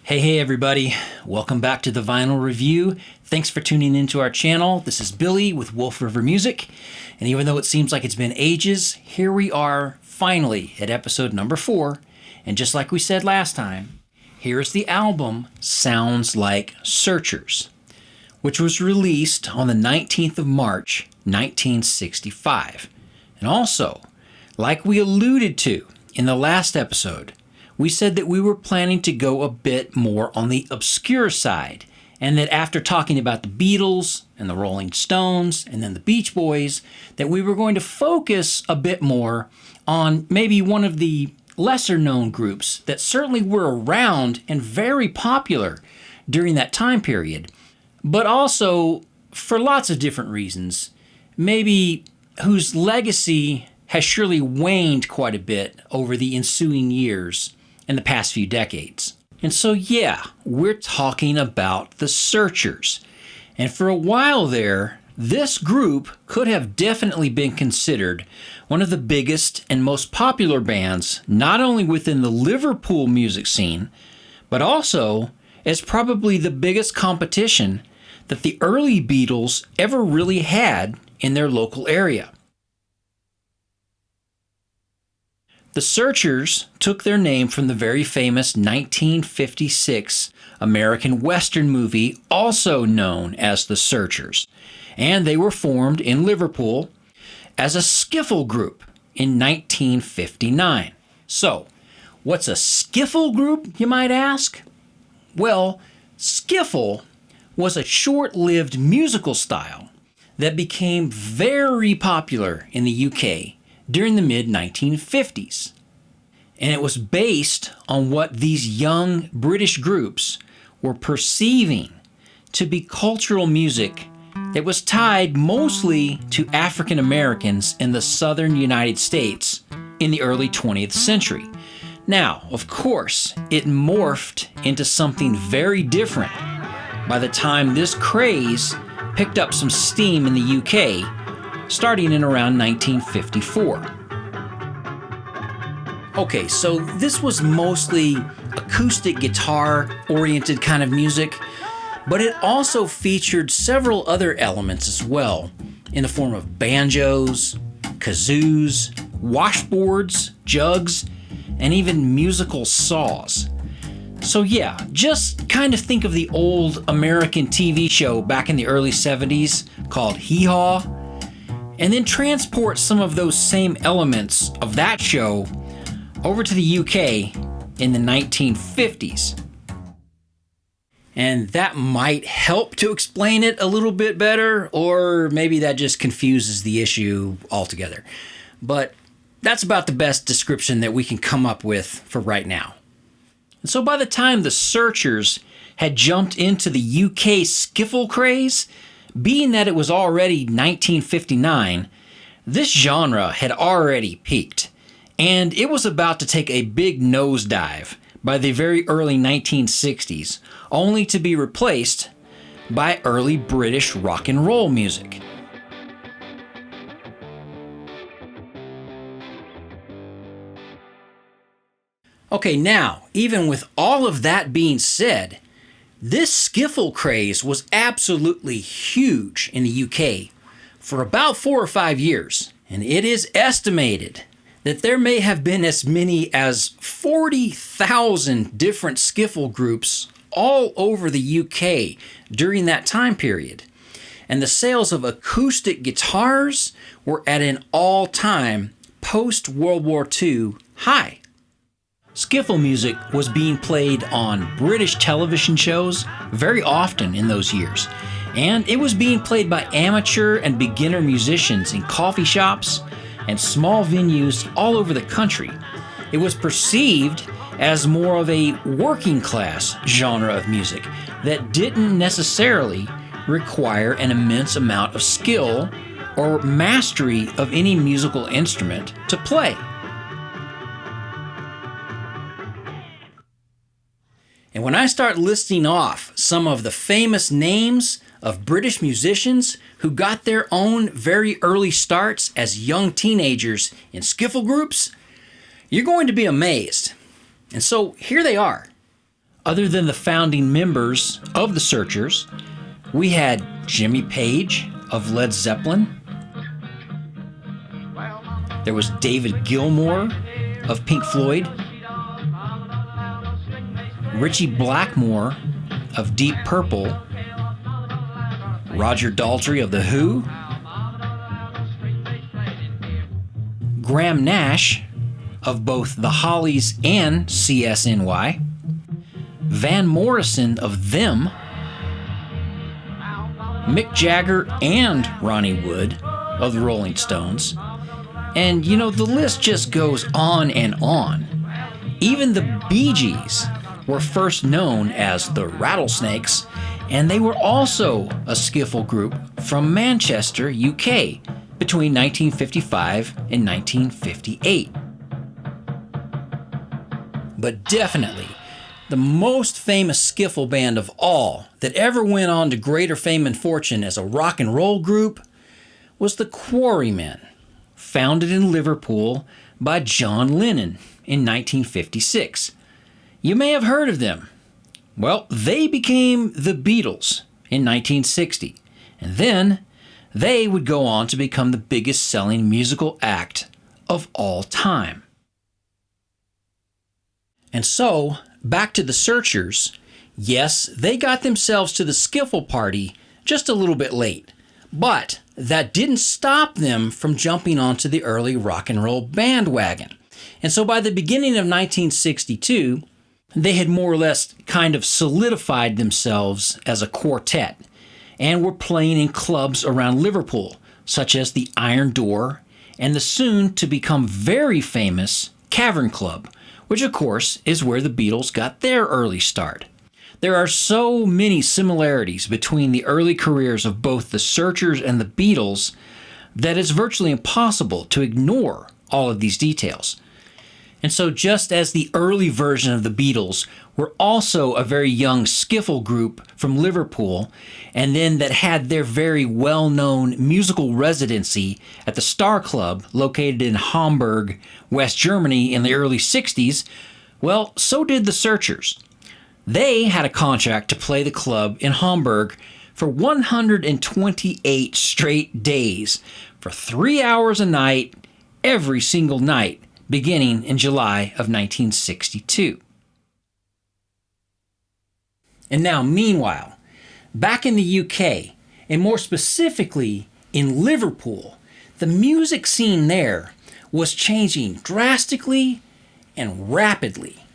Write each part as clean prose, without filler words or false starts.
Hey everybody, welcome back to the Vinyl Review. Thanks for tuning into our channel. This is Billy with Wolf River Music, and even though it seems like it's been ages, here we are finally at episode number 4, and just like we said last time, here's the album Sounds Like Searchers, which was released on the 19th of March, 1965. And also, like we alluded to in the last episode, we said that we were planning to go a bit more on the obscure side, and that after talking about the Beatles and the Rolling Stones and then the Beach Boys, that we were going to focus a bit more on maybe one of the lesser known groups that certainly were around and very popular during that time period, but also for lots of different reasons, maybe whose legacy has surely waned quite a bit over the ensuing years in the past few decades. And so yeah, we're talking about the Searchers. And for a while there, this group could have definitely been considered one of the biggest and most popular bands, not only within the Liverpool music scene, but also as probably the biggest competition that the early Beatles ever really had in their local area. The Searchers took their name from the very famous 1956 American Western movie, also known as The Searchers, and they were formed in Liverpool as a skiffle group in 1959. So, what's a skiffle group, you might ask? Well, skiffle was a short-lived musical style that became very popular in the UK during the mid-1950s. And it was based on what these young British groups were perceiving to be cultural music that was tied mostly to African Americans in the southern United States in the early 20th century. Now, of course, it morphed into something very different by the time this craze picked up some steam in the UK, starting in around 1954. Okay, so this was mostly acoustic guitar-oriented kind of music, but it also featured several other elements as well, in the form of banjos, kazoos, washboards, jugs, and even musical saws. So yeah, just kind of think of the old American TV show back in the early 70s called Hee Haw, and then transport some of those same elements of that show over to the UK in the 1950s. And that might help to explain it a little bit better, or maybe that just confuses the issue altogether. But that's about the best description that we can come up with for right now. And so by the time the Searchers had jumped into the UK skiffle craze, being that it was already 1959, this genre had already peaked, and it was about to take a big nosedive by the very early 1960s, only to be replaced by early British rock and roll music. Okay, now, even with all of that being said, this skiffle craze was absolutely huge in the UK for about 4 or 5 years, and it is estimated that there may have been as many as 40,000 different skiffle groups all over the UK during that time period, and the sales of acoustic guitars were at an all-time post-World War II high. Skiffle music was being played on British television shows very often in those years, and it was being played by amateur and beginner musicians in coffee shops and small venues all over the country. It was perceived as more of a working class genre of music that didn't necessarily require an immense amount of skill or mastery of any musical instrument to play. And when I start listing off some of the famous names of British musicians who got their own very early starts as young teenagers in skiffle groups, you're going to be amazed. And so here they are. Other than the founding members of the Searchers, we had Jimmy Page of Led Zeppelin. There was David Gilmour of Pink Floyd. Ritchie Blackmore of Deep Purple. Roger Daltrey of The Who. Graham Nash of both The Hollies and CSNY. Van Morrison of Them. Mick Jagger and Ronnie Wood of the Rolling Stones. And you know, the list just goes on and on. Even the Bee Gees were first known as the Rattlesnakes, and they were also a skiffle group from Manchester, UK, between 1955 and 1958. But definitely, the most famous skiffle band of all that ever went on to greater fame and fortune as a rock and roll group was the Quarrymen, founded in Liverpool by John Lennon in 1956. You may have heard of them. Well, they became the Beatles in 1960, and then they would go on to become the biggest selling musical act of all time. And so, back to the Searchers. Yes, they got themselves to the skiffle party just a little bit late, but that didn't stop them from jumping onto the early rock and roll bandwagon. And so by the beginning of 1962, they had more or less kind of solidified themselves as a quartet and were playing in clubs around Liverpool, such as the Iron Door and the soon to become very famous Cavern Club, which of course is where the Beatles got their early start. There are so many similarities between the early careers of both the Searchers and the Beatles that it's virtually impossible to ignore all of these details. And so just as the early version of the Beatles were also a very young skiffle group from Liverpool, and then that had their very well-known musical residency at the Star Club located in Hamburg, West Germany in the early 60s, well, so did the Searchers. They had a contract to play the club in Hamburg for 128 straight days, for 3 hours a night, every single night, beginning in July of 1962. And now, meanwhile, back in the UK, and more specifically in Liverpool, the music scene there was changing drastically and rapidly.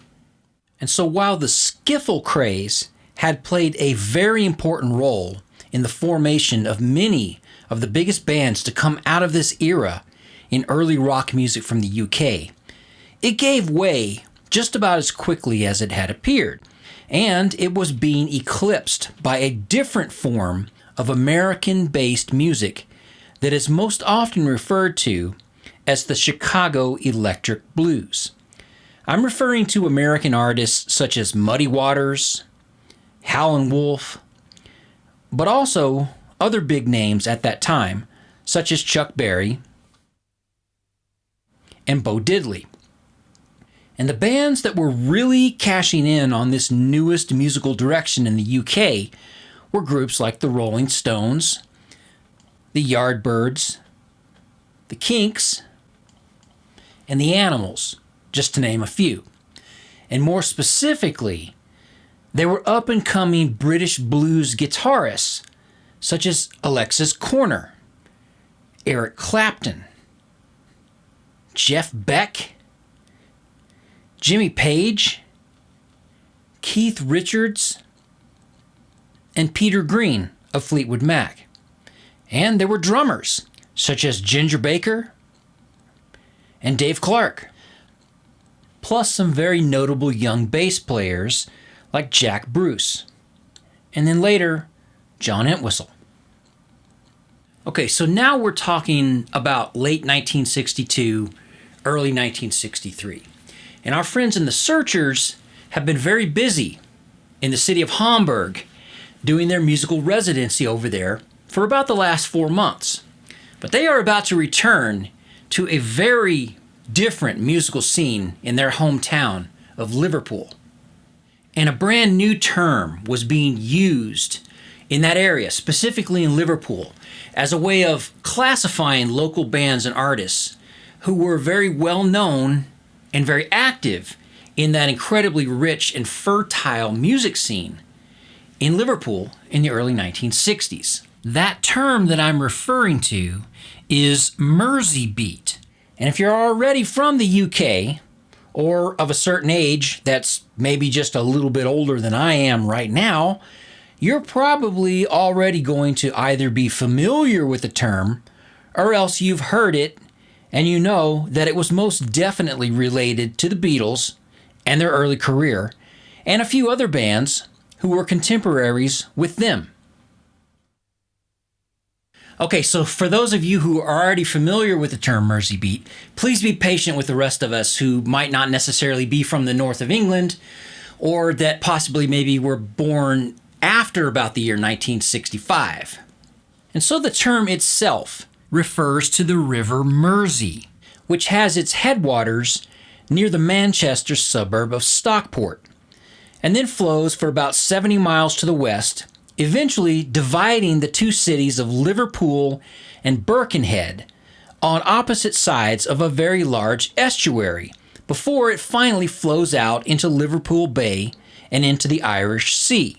And so while the skiffle craze had played a very important role in the formation of many of the biggest bands to come out of this era in early rock music from the UK, it gave way just about as quickly as it had appeared, and it was being eclipsed by a different form of American-based music that is most often referred to as the Chicago Electric Blues. I'm referring to American artists such as Muddy Waters, Howlin' Wolf, but also other big names at that time, such as Chuck Berry and Bo Diddley. And the bands that were really cashing in on this newest musical direction in the UK were groups like the Rolling Stones, the Yardbirds, the Kinks, and the Animals, just to name a few. And more specifically, they were up-and-coming British blues guitarists such as Alexis Corner, Eric Clapton, Jeff Beck, Jimmy Page, Keith Richards, and Peter Green of Fleetwood Mac. And there were drummers such as Ginger Baker and Dave Clark, plus some very notable young bass players like Jack Bruce, and then later, John Entwistle. Okay, so now we're talking about late 1962, early 1963. And our friends in the Searchers have been very busy in the city of Hamburg doing their musical residency over there for about the last 4 months. But they are about to return to a very different musical scene in their hometown of Liverpool. And a brand new term was being used in that area, specifically in Liverpool, as a way of classifying local bands and artists who were very well known and very active in that incredibly rich and fertile music scene in Liverpool in the early 1960s. That term that I'm referring to is Merseybeat. And if you're already from the UK, or of a certain age that's maybe just a little bit older than I am right now, you're probably already going to either be familiar with the term, or else you've heard it and you know that it was most definitely related to the Beatles and their early career, and a few other bands who were contemporaries with them. Okay, so for those of you who are already familiar with the term Merseybeat, please be patient with the rest of us who might not necessarily be from the north of England, or that possibly maybe were born after about the year 1965. And so the term itself refers to the River Mersey, which has its headwaters near the Manchester suburb of Stockport, and then flows for about 70 miles to the west, eventually dividing the two cities of Liverpool and Birkenhead on opposite sides of a very large estuary, before it finally flows out into Liverpool Bay and into the Irish Sea.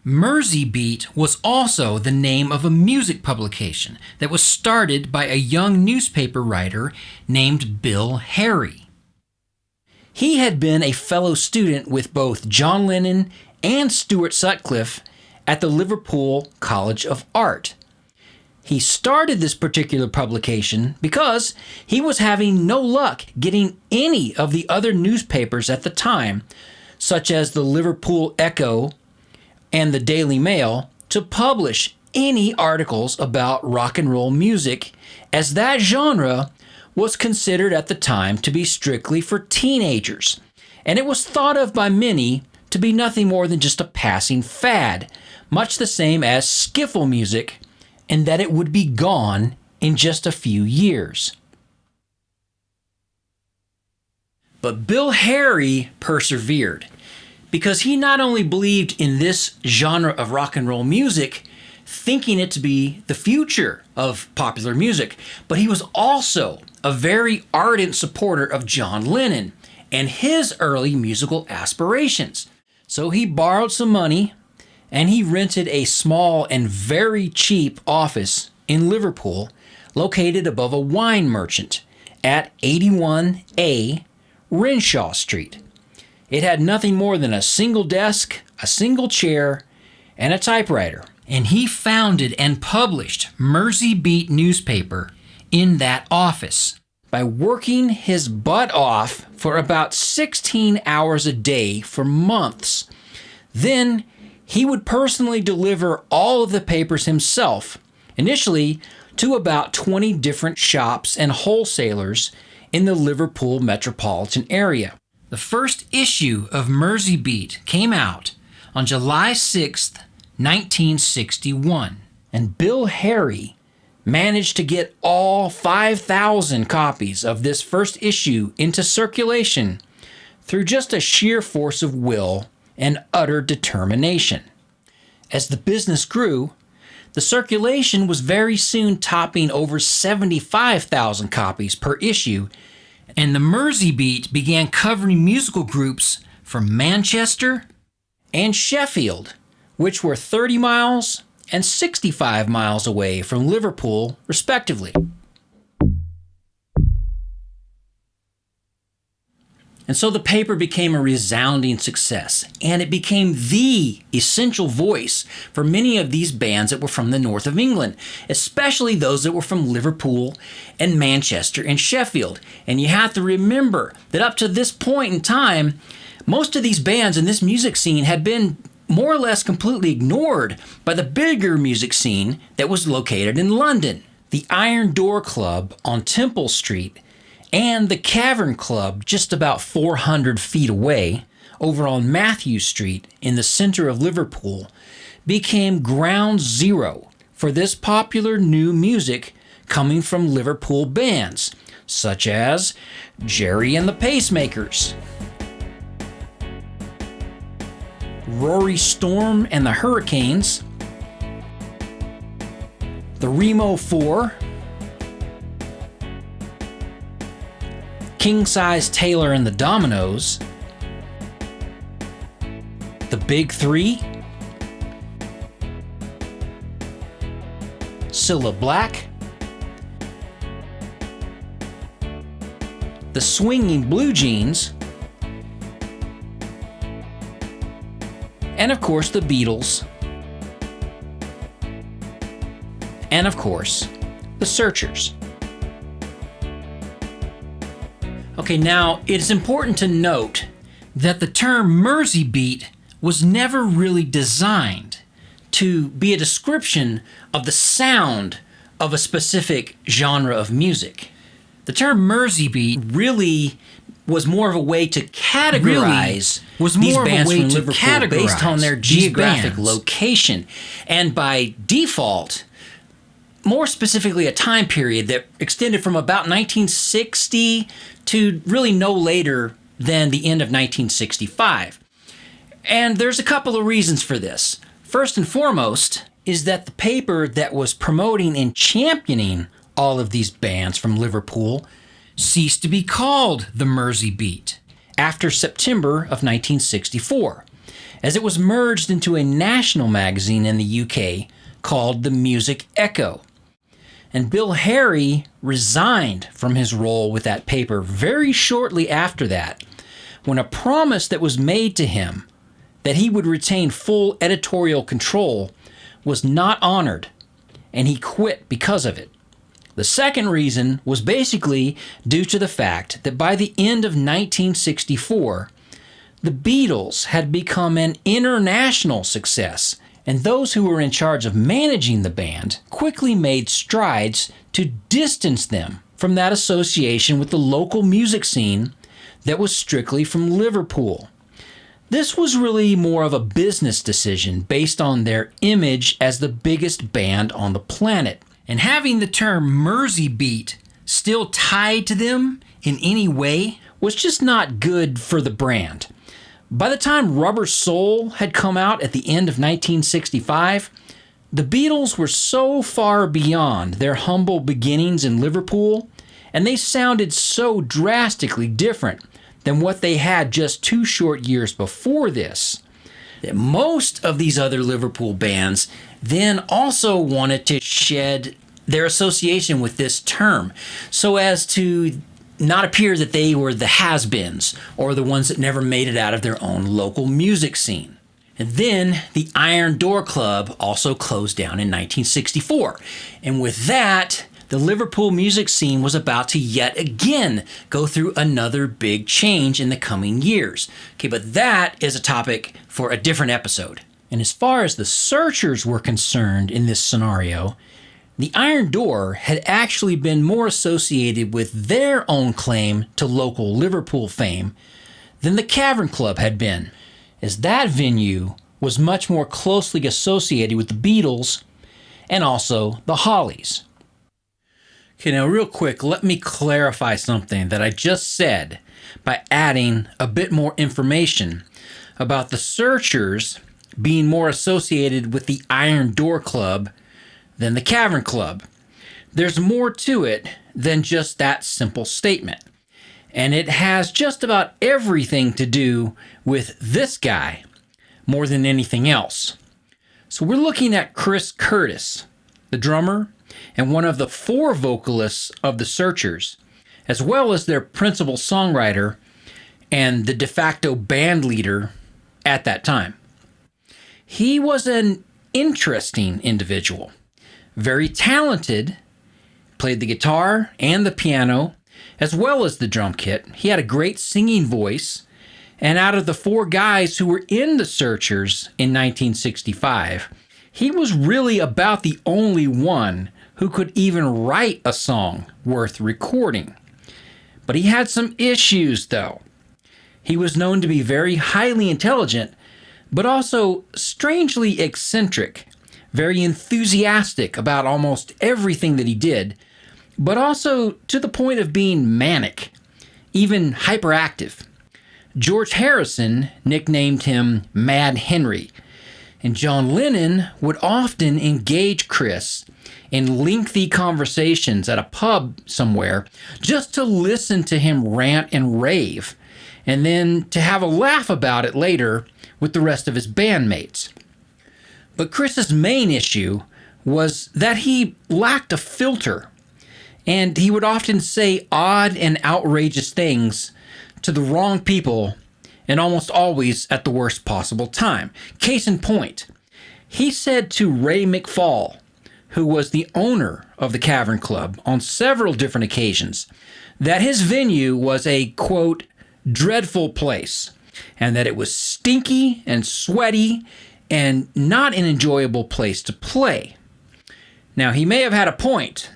Merseybeat was also the name of a music publication that was started by a young newspaper writer named Bill Gerry. He had been a fellow student with both John Lennon and Stuart Sutcliffe at the Liverpool College of Art. He started this particular publication because he was having no luck getting any of the other newspapers at the time, such as the Liverpool Echo and the Daily Mail, to publish any articles about rock and roll music, as that genre was considered at the time to be strictly for teenagers, and it was thought of by many to be nothing more than just a passing fad, much the same as skiffle music, and that it would be gone in just a few years. But Bill Gerry persevered, because he not only believed in this genre of rock and roll music, thinking it to be the future of popular music, but he was also a very ardent supporter of John Lennon and his early musical aspirations. So he borrowed some money and he rented a small and very cheap office in Liverpool, located above a wine merchant at 81A Renshaw Street. It had nothing more than a single desk, a single chair, and a typewriter. And he founded and published Merseybeat newspaper in that office by working his butt off for about 16 hours a day for months. Then he would personally deliver all of the papers himself, initially to about 20 different shops and wholesalers in the Liverpool metropolitan area. The first issue of Merseybeat came out on July 6th, 1961, and Bill Gerry managed to get all 5,000 copies of this first issue into circulation through just a sheer force of will and utter determination. As the business grew, the circulation was very soon topping over 75,000 copies per issue, and the Merseybeat began covering musical groups from Manchester and Sheffield, which were 30 miles and 65 miles away from Liverpool, respectively. And so the paper became a resounding success, and it became the essential voice for many of these bands that were from the north of England, especially those that were from Liverpool and Manchester and Sheffield. And you have to remember that up to this point in time, most of these bands in this music scene had been more or less completely ignored by the bigger music scene that was located in London. The Iron Door Club on Temple Street and the Cavern Club just about 400 feet away over on Mathew Street in the center of Liverpool became ground zero for this popular new music coming from Liverpool bands such as Gerry and the Pacemakers, Rory Storm and the Hurricanes, the Remo 4, King Size Taylor and the Dominoes, the Big Three, Cilla Black, the Swinging Blue Jeans, and of course the Beatles, and of course the Searchers. Okay, now it's important to note that the term Merseybeat was never really designed to be a description of the sound of a specific genre of music. The term Merseybeat really was more of a way to categorize these bands from Liverpool based on their geographic location, and by default, more specifically a time period that extended from about 1960 to really no later than the end of 1965. And there's a couple of reasons for this. First and foremost is that the paper that was promoting and championing all of these bands from Liverpool ceased to be called the Merseybeat after September of 1964, as it was merged into a national magazine in the UK called the Music Echo. And Bill Harry resigned from his role with that paper very shortly after that, when a promise that was made to him that he would retain full editorial control was not honored, and he quit because of it. The second reason was basically due to the fact that by the end of 1964, the Beatles had become an international success, and those who were in charge of managing the band quickly made strides to distance them from that association with the local music scene that was strictly from Liverpool. This was really more of a business decision based on their image as the biggest band on the planet. And having the term Merseybeat still tied to them in any way was just not good for the brand. By the time Rubber Soul had come out at the end of 1965, the Beatles were so far beyond their humble beginnings in Liverpool, and they sounded so drastically different than what they had just 2 short years before this, that most of these other Liverpool bands then also wanted to shed their association with this term so as to not appear that they were the has-beens or the ones that never made it out of their own local music scene. And then the Iron Door Club also closed down in 1964. And with that, the Liverpool music scene was about to yet again go through another big change in the coming years. Okay, but that is a topic for a different episode. And as far as the Searchers were concerned in this scenario, the Iron Door had actually been more associated with their own claim to local Liverpool fame than the Cavern Club had been, as that venue was much more closely associated with the Beatles and also the Hollies. Okay, now real quick, let me clarify something that I just said by adding a bit more information about the Searchers being more associated with the Iron Door Club than the Cavern Club. There's more to it than just that simple statement. And it has just about everything to do with this guy more than anything else. So we're looking at Chris Curtis, the drummer and one of the 4 vocalists of the Searchers, as well as their principal songwriter and the de facto band leader at that time. He was an interesting individual. Very talented, played the guitar and the piano, as well as the drum kit. He had a great singing voice, and out of the 4 guys who were in the Searchers in 1965, he was really about the only one who could even write a song worth recording. But he had some issues, though. He was known to be very highly intelligent, but also strangely eccentric, very enthusiastic about almost everything that he did, but also to the point of being manic, even hyperactive. George Harrison nicknamed him Mad Henry, and John Lennon would often engage Chris in lengthy conversations at a pub somewhere just to listen to him rant and rave, and then to have a laugh about it later with the rest of his bandmates. But Chris's main issue was that he lacked a filter, and he would often say odd and outrageous things to the wrong people, and almost always at the worst possible time. Case in point, he said to Ray McFall, who was the owner of the Cavern Club, on several different occasions, that his venue was a, quote, dreadful place, and that it was stinky and sweaty and not an enjoyable place to play. Now, he may have had a point,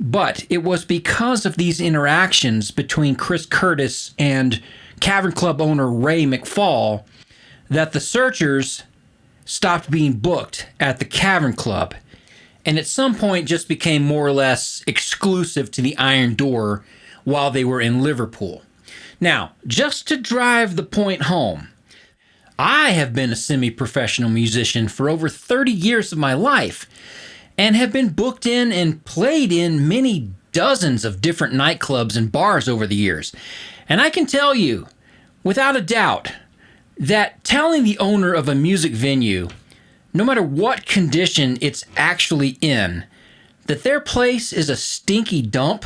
but it was because of these interactions between Chris Curtis and Cavern Club owner Ray McFall that the Searchers stopped being booked at the Cavern Club, and at some point just became more or less exclusive to the Iron Door while they were in Liverpool. Now, just to drive the point home, I have been a semi-professional musician for over 30 years of my life, and have been booked in and played in many dozens of different nightclubs and bars over the years. And I can tell you, without a doubt, that telling the owner of a music venue, no matter what condition it's actually in, that their place is a stinky dump,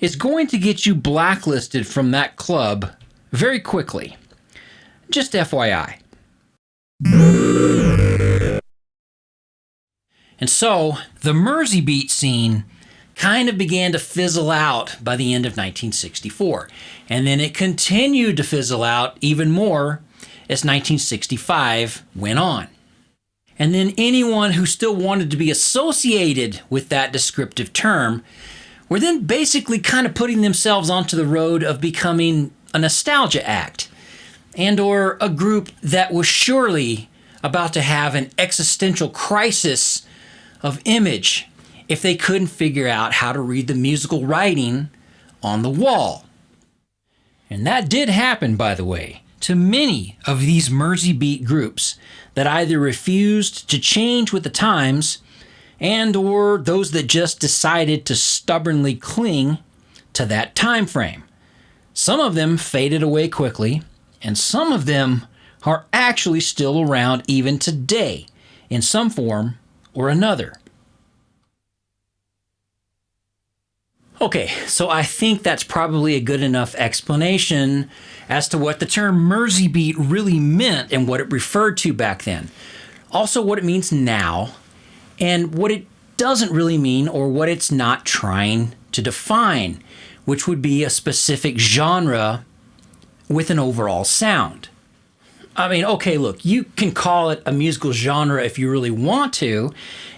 is going to get you blacklisted from that club very quickly. Just FYI. And so, the Merseybeat scene kind of began to fizzle out by the end of 1964. And then it continued to fizzle out even more as 1965 went on. And then anyone who still wanted to be associated with that descriptive term were then basically kind of putting themselves onto the road of becoming a nostalgia act, and or a group that was surely about to have an existential crisis of image if they couldn't figure out how to read the musical writing on the wall. And that did happen, by the way, to many of these Merseybeat groups that either refused to change with the times and or those that just decided to stubbornly cling to that time frame. Some of them faded away quickly, and some of them are actually still around even today in some form or another. Okay, so I think that's probably a good enough explanation as to what the term Merseybeat really meant and what it referred to back then. Also what it means now, and what it doesn't really mean or what it's not trying to define, which would be a specific genre with an overall sound. I mean, okay, look, you can call it a musical genre if you really want to,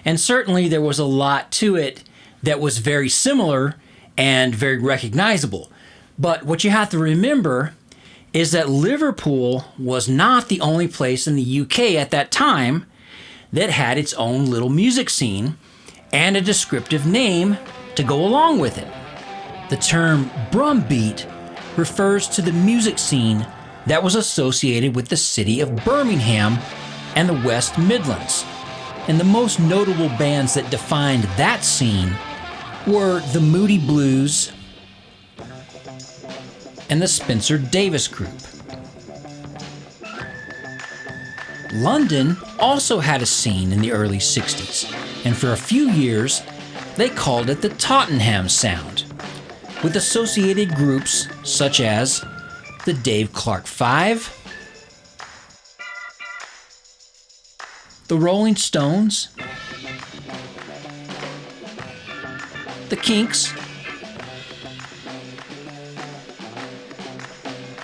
and certainly there was a lot to it that was very similar and very recognizable. But what you have to remember is that Liverpool was not the only place in the UK at that time that had its own little music scene and a descriptive name to go along with it. The term Brumbeat refers to the music scene that was associated with the city of Birmingham and the West Midlands. And the most notable bands that defined that scene were the Moody Blues and the Spencer Davis Group. London also had a scene in the early 60s, and for a few years they called it the Tottenham Sound, with associated groups such as the Dave Clark Five, the Rolling Stones, the Kinks,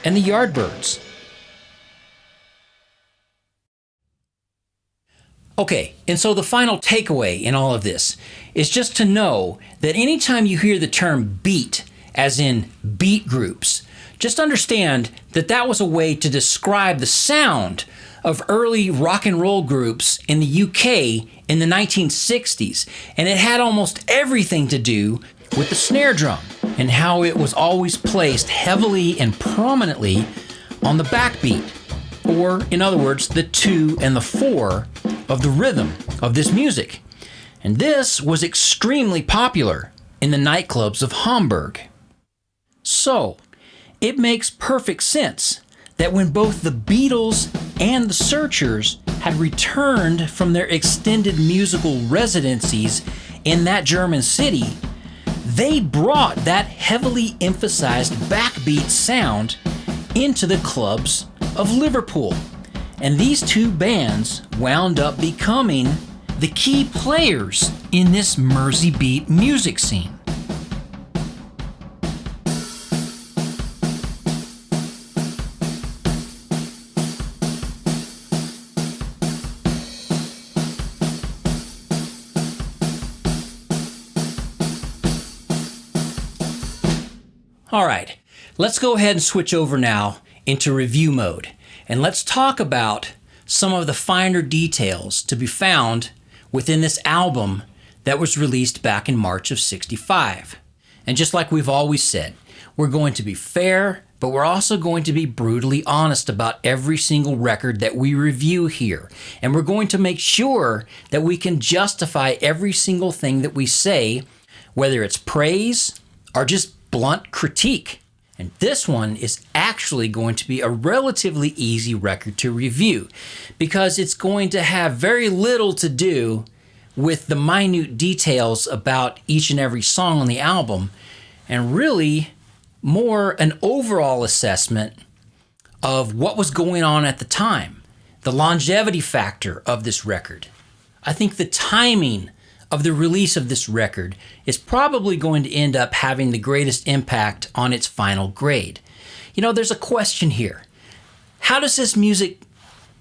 and the Yardbirds. Okay, and so the final takeaway in all of this is just to know that anytime you hear the term beat, as in beat groups, just understand that that was a way to describe the sound of early rock and roll groups in the UK in the 1960s, and it had almost everything to do with the snare drum and how it was always placed heavily and prominently on the backbeat, or in other words, the 2 and the 4 of the rhythm of this music. And this was extremely popular in the nightclubs of Hamburg. So, it makes perfect sense that when both the Beatles and the Searchers had returned from their extended musical residencies in that German city, they brought that heavily emphasized backbeat sound into the clubs of Liverpool. And these two bands wound up becoming the key players in this Merseybeat music scene. All right, let's go ahead and switch over now into review mode, and let's talk about some of the finer details to be found within this album that was released back in March of '65. And just like we've always said, we're going to be fair, but we're also going to be brutally honest about every single record that we review here. And we're going to make sure that we can justify every single thing that we say, whether it's praise or just blunt critique. And this one is actually going to be a relatively easy record to review because it's going to have very little to do with the minute details about each and every song on the album, and really more an overall assessment of what was going on at the time, the longevity factor of this record. I think the timing of the release of this record is probably going to end up having the greatest impact on its final grade. You know, there's a question here. How does this music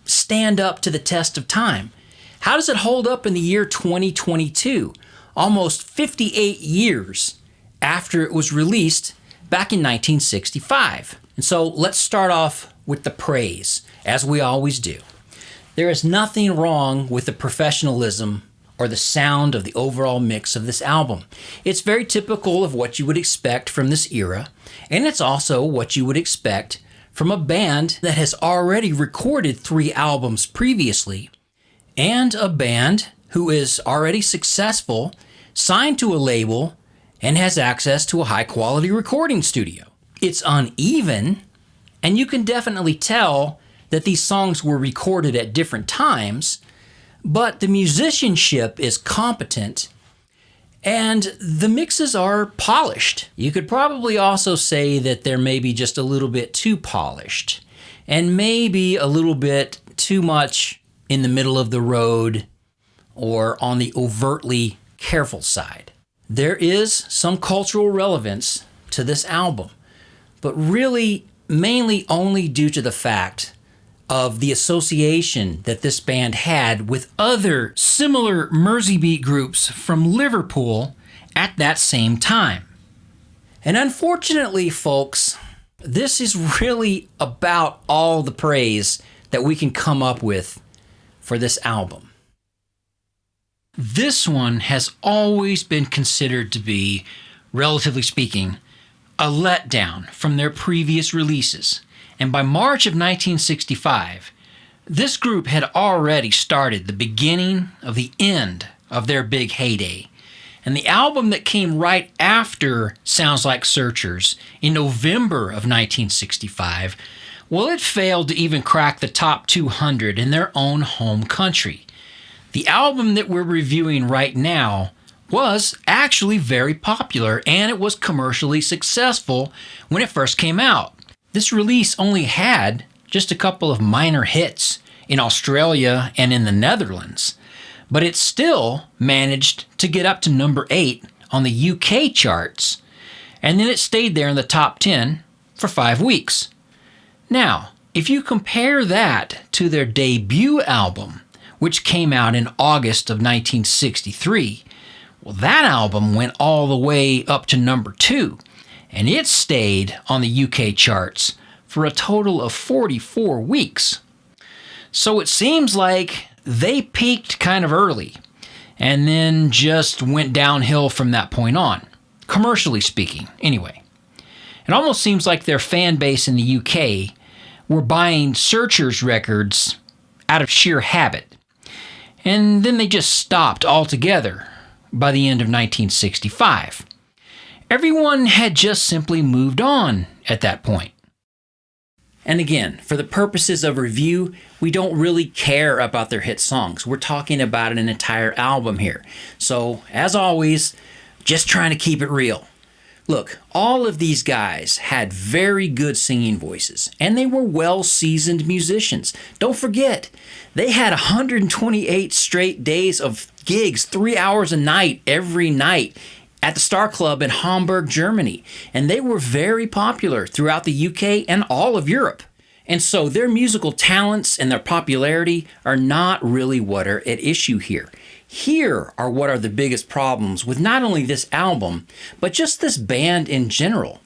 stand up to the test of time? How does it hold up in the year 2022, almost 58 years after it was released back in 1965? And so let's start off with the praise, as we always do. There is nothing wrong with the professionalism or the sound of the overall mix of this album. It's very typical of what you would expect from this era, and it's also what you would expect from a band that has already recorded 3 albums previously, and a band who is already successful, signed to a label, and has access to a high-quality recording studio. It's uneven, and you can definitely tell that these songs were recorded at different times, but the musicianship is competent and the mixes are polished. You could probably also say that they're maybe just a little bit too polished and maybe a little bit too much in the middle of the road or on the overtly careful side. There is some cultural relevance to this album, but really mainly only due to the fact of the association that this band had with other similar Merseybeat groups from Liverpool at that same time. And unfortunately, folks, this is really about all the praise that we can come up with for this album. This one has always been considered to be, relatively speaking, a letdown from their previous releases. And by March of 1965, this group had already started the beginning of the end of their big heyday. And the album that came right after Sounds Like Searchers in November of 1965, well, it failed to even crack the top 200 in their own home country. The album that we're reviewing right now was actually very popular, and it was commercially successful when it first came out. This release only had just a couple of minor hits in Australia and in the Netherlands, but it still managed to get up to number 8 on the UK charts, and then it stayed there in the top 10 for 5 weeks. Now, if you compare that to their debut album, which came out in August of 1963, well, that album went all the way up to number 2, and it stayed on the UK charts for a total of 44 weeks. So it seems like they peaked kind of early, and then just went downhill from that point on, commercially speaking, anyway. It almost seems like their fan base in the UK were buying Searchers records out of sheer habit. And then they just stopped altogether by the end of 1965. Everyone had just simply moved on at that point. And again, for the purposes of review, we don't really care about their hit songs. We're talking about an entire album here. So, as always, just trying to keep it real. Look, all of these guys had very good singing voices, and they were well-seasoned musicians. Don't forget, they had 128 straight days of gigs, 3 hours a night, every night, at the Star Club in Hamburg, Germany. And they were very popular throughout the UK and all of Europe. And so their musical talents and their popularity are not really what are at issue here. Here are what are the biggest problems with not only this album, but just this band in general.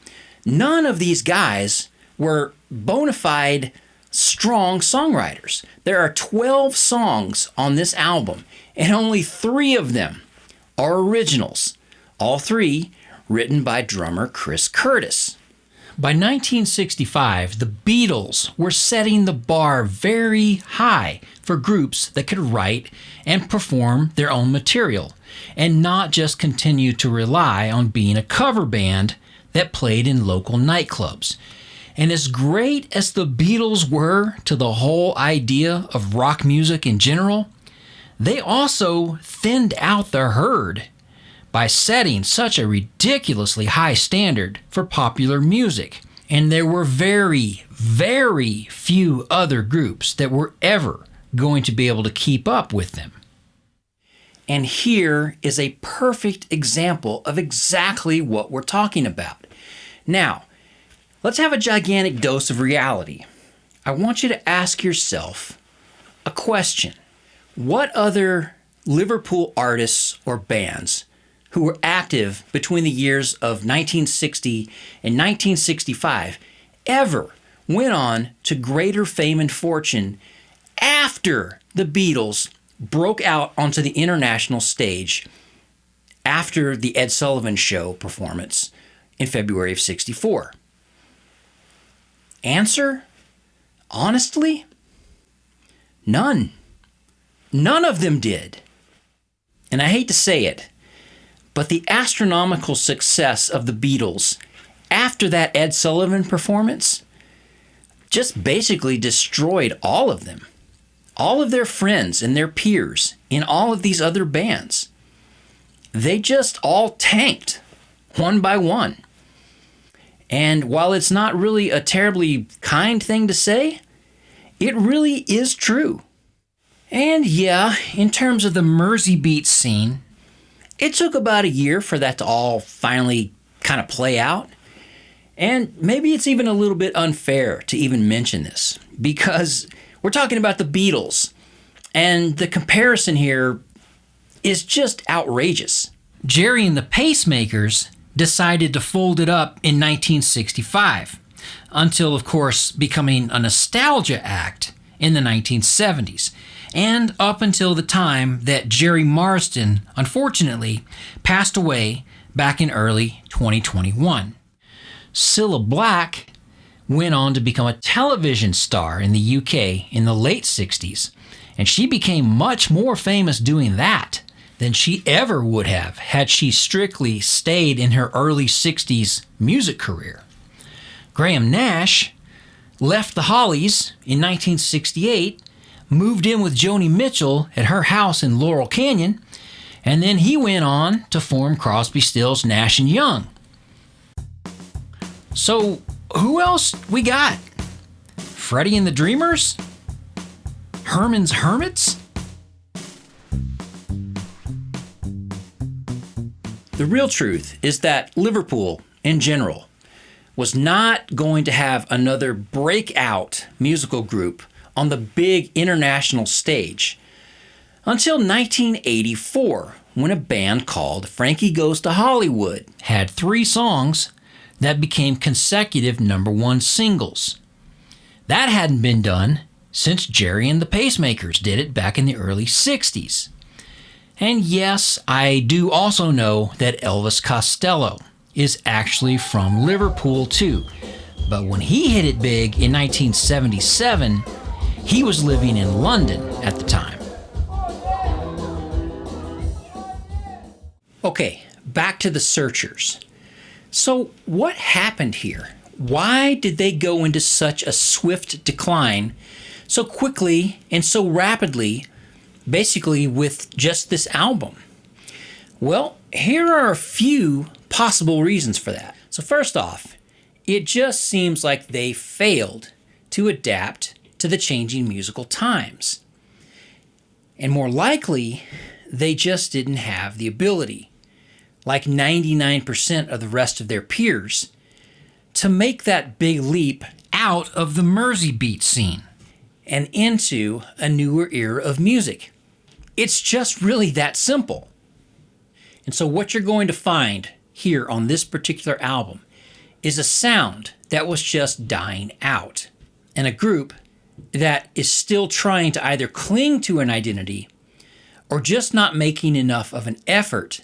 None of these guys were bona fide, strong songwriters. There are 12 songs on this album, and only 3 of them are originals. All 3 written by drummer Chris Curtis. By 1965, the Beatles were setting the bar very high for groups that could write and perform their own material, and not just continue to rely on being a cover band that played in local nightclubs. And as great as the Beatles were to the whole idea of rock music in general, they also thinned out the herd by setting such a ridiculously high standard for popular music. And there were very, very few other groups that were ever going to be able to keep up with them. And here is a perfect example of exactly what we're talking about. Now, let's have a gigantic dose of reality. I want you to ask yourself a question. What other Liverpool artists or bands who were active between the years of 1960 and 1965 ever went on to greater fame and fortune after the Beatles broke out onto the international stage after the Ed Sullivan Show performance in February of '64? Answer? Honestly? None. None of them did. And I hate to say it, but the astronomical success of the Beatles after that Ed Sullivan performance just basically destroyed all of them, all of their friends and their peers in all of these other bands. They just all tanked one by one. And while it's not really a terribly kind thing to say, it really is true. And yeah, in terms of the Merseybeat scene, it took about a year for that to all finally kind of play out. And maybe it's even a little bit unfair to even mention this, because we're talking about the Beatles, and the comparison here is just outrageous. Gerry and the Pacemakers decided to fold it up in 1965, until, of course, becoming a nostalgia act in the 1970s. And up until the time that Jerry Marsden, unfortunately, passed away back in early 2021. Cilla Black went on to become a television star in the UK in the late 60s, and she became much more famous doing that than she ever would have had she strictly stayed in her early 60s music career. Graham Nash left the Hollies in 1968, moved in with Joni Mitchell at her house in Laurel Canyon, and then he went on to form Crosby, Stills, Nash & Young. So, who else we got? Freddie and the Dreamers? Herman's Hermits? The real truth is that Liverpool, in general, was not going to have another breakout musical group on the big international stage until 1984, when a band called Frankie Goes to Hollywood had 3 songs that became consecutive #1 singles. That hadn't been done since Gerry and the Pacemakers did it back in the early 60s. And yes, I do also know that Elvis Costello is actually from Liverpool too, But when he hit it big in 1977, he was living in London at the time. Okay, back to the Searchers. So what happened here? Why did they go into such a swift decline so quickly and so rapidly, basically with just this album? Well, here are a few possible reasons for that. So first off, it just seems like they failed to adapt to the changing musical times. And more likely, they just didn't have the ability, like 99% of the rest of their peers, to make that big leap out of the Merseybeat scene and into a newer era of music. It's just really that simple. And so what you're going to find here on this particular album is a sound that was just dying out, and a group that is still trying to either cling to an identity or just not making enough of an effort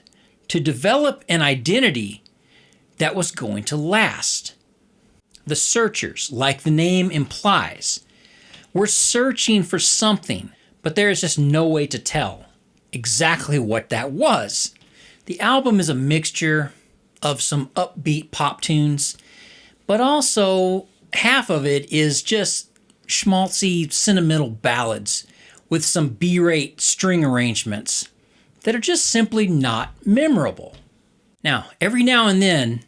to develop an identity that was going to last. The Searchers, like the name implies, were searching for something, but there is just no way to tell exactly what that was. The album is a mixture of some upbeat pop tunes, but also half of it is just schmaltzy sentimental ballads with some B-rate string arrangements that are just simply not memorable. Now, every now and then,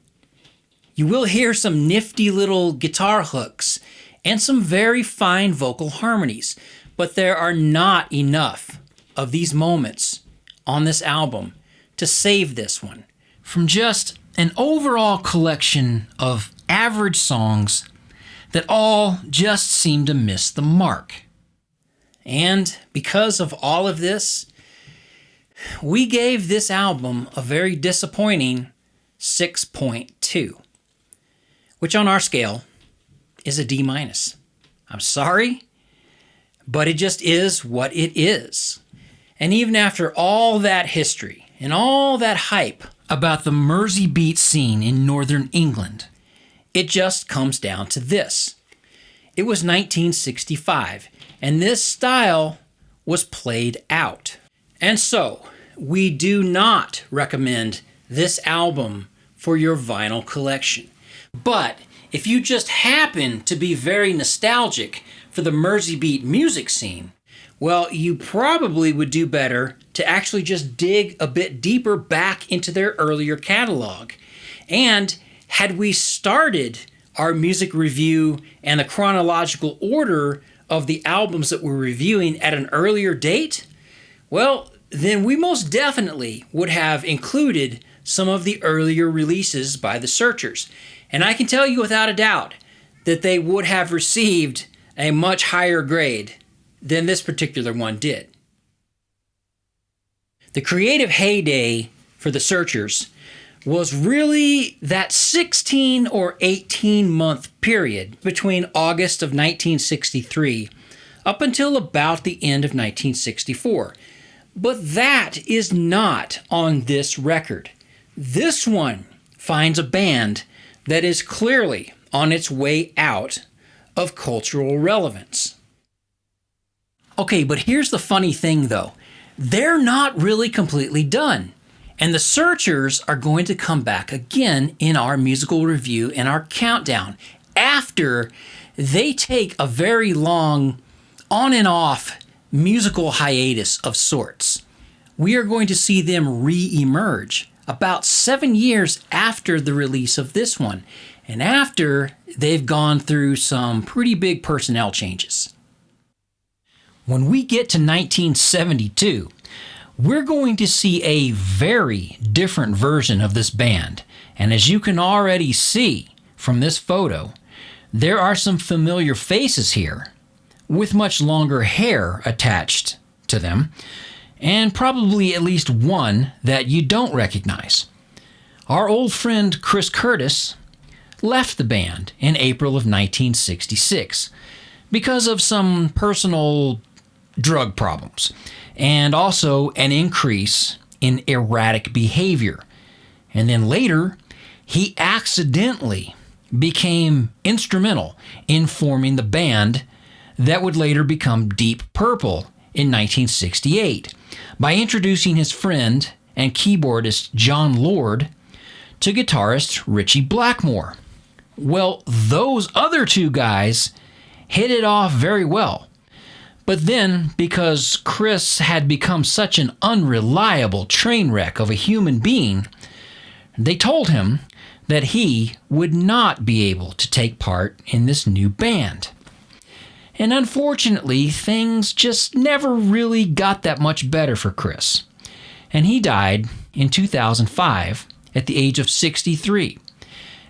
you will hear some nifty little guitar hooks and some very fine vocal harmonies, but there are not enough of these moments on this album to save this one from just an overall collection of average songs that all just seem to miss the mark. And because of all of this, we gave this album a very disappointing 6.2, which on our scale is a D-. I'm sorry, but it just is what it is. And even after all that history and all that hype about the Merseybeat scene in northern England, it just comes down to this. It was 1965, and this style was played out. And so, we do not recommend this album for your vinyl collection. But if you just happen to be very nostalgic for the Merseybeat music scene, well, you probably would do better to actually just dig a bit deeper back into their earlier catalog. And had we started our music review and the chronological order of the albums that we're reviewing at an earlier date, well, then we most definitely would have included some of the earlier releases by the Searchers. And I can tell you without a doubt that they would have received a much higher grade than this particular one did. The creative heyday for the Searchers was really that 16 or 18 month period between August of 1963 up until about the end of 1964. But that is not on this record. This one finds a band that is clearly on its way out of cultural relevance. Okay, but here's the funny thing though. They're not really completely done. And the Searchers are going to come back again in our musical review and our countdown after they take a very long on and off musical hiatus of sorts. We are going to see them re-emerge about 7 years after the release of this one, and after they've gone through some pretty big personnel changes. When we get to 1972, we're going to see a very different version of this band, and as you can already see from this photo, there are some familiar faces here with much longer hair attached to them, and probably at least one that you don't recognize. Our old friend Chris Curtis left the band in April of 1966 because of some personal drug problems and also an increase in erratic behavior. And then later, he accidentally became instrumental in forming the band that would later become Deep Purple in 1968 by introducing his friend and keyboardist John Lord to guitarist Ritchie Blackmore. Well, those other two guys hit it off very well. But then, because Chris had become such an unreliable train wreck of a human being, they told him that he would not be able to take part in this new band. And unfortunately, things just never really got that much better for Chris. And he died in 2005 at the age of 63,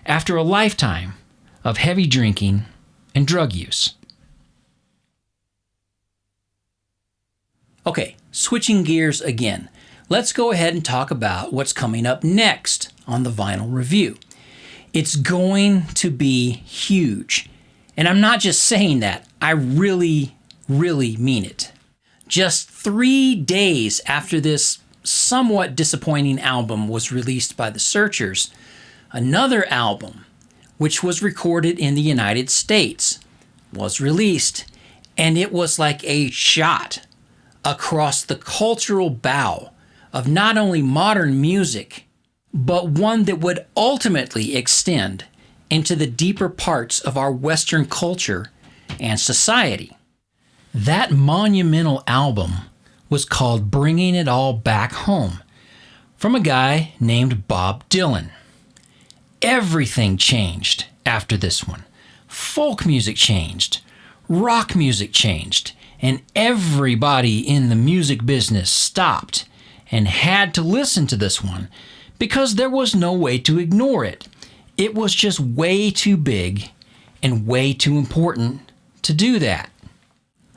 after a lifetime of heavy drinking and drug use. Okay, switching gears again. Let's go ahead and talk about what's coming up next on the Vinyl Review. It's going to be huge. And I'm not just saying that. I really, really mean it. Just 3 days after this somewhat disappointing album was released by the Searchers, another album, which was recorded in the United States, was released. And it was like a shot across the cultural bow of not only modern music, but one that would ultimately extend into the deeper parts of our Western culture and society. That monumental album was called Bringing It All Back Home, from a guy named Bob Dylan. Everything changed after this one. Folk music changed, rock music changed, and everybody in the music business stopped and had to listen to this one because there was no way to ignore it. It was just way too big and way too important to do that.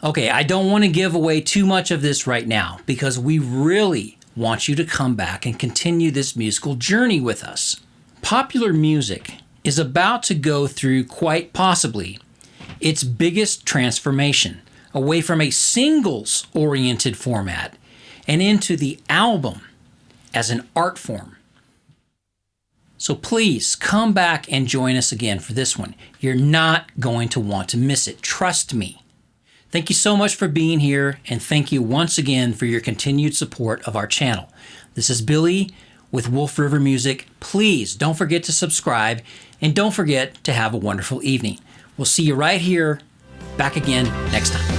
Okay, I don't want to give away too much of this right now because we really want you to come back and continue this musical journey with us. Popular music is about to go through quite possibly its biggest transformation away from a singles-oriented format and into the album as an art form. So please come back and join us again for this one. You're not going to want to miss it. Trust me. Thank you so much for being here, and thank you once again for your continued support of our channel. This is Billy with Wolf River Music. Please don't forget to subscribe, and don't forget to have a wonderful evening. We'll see you right here, back again next time.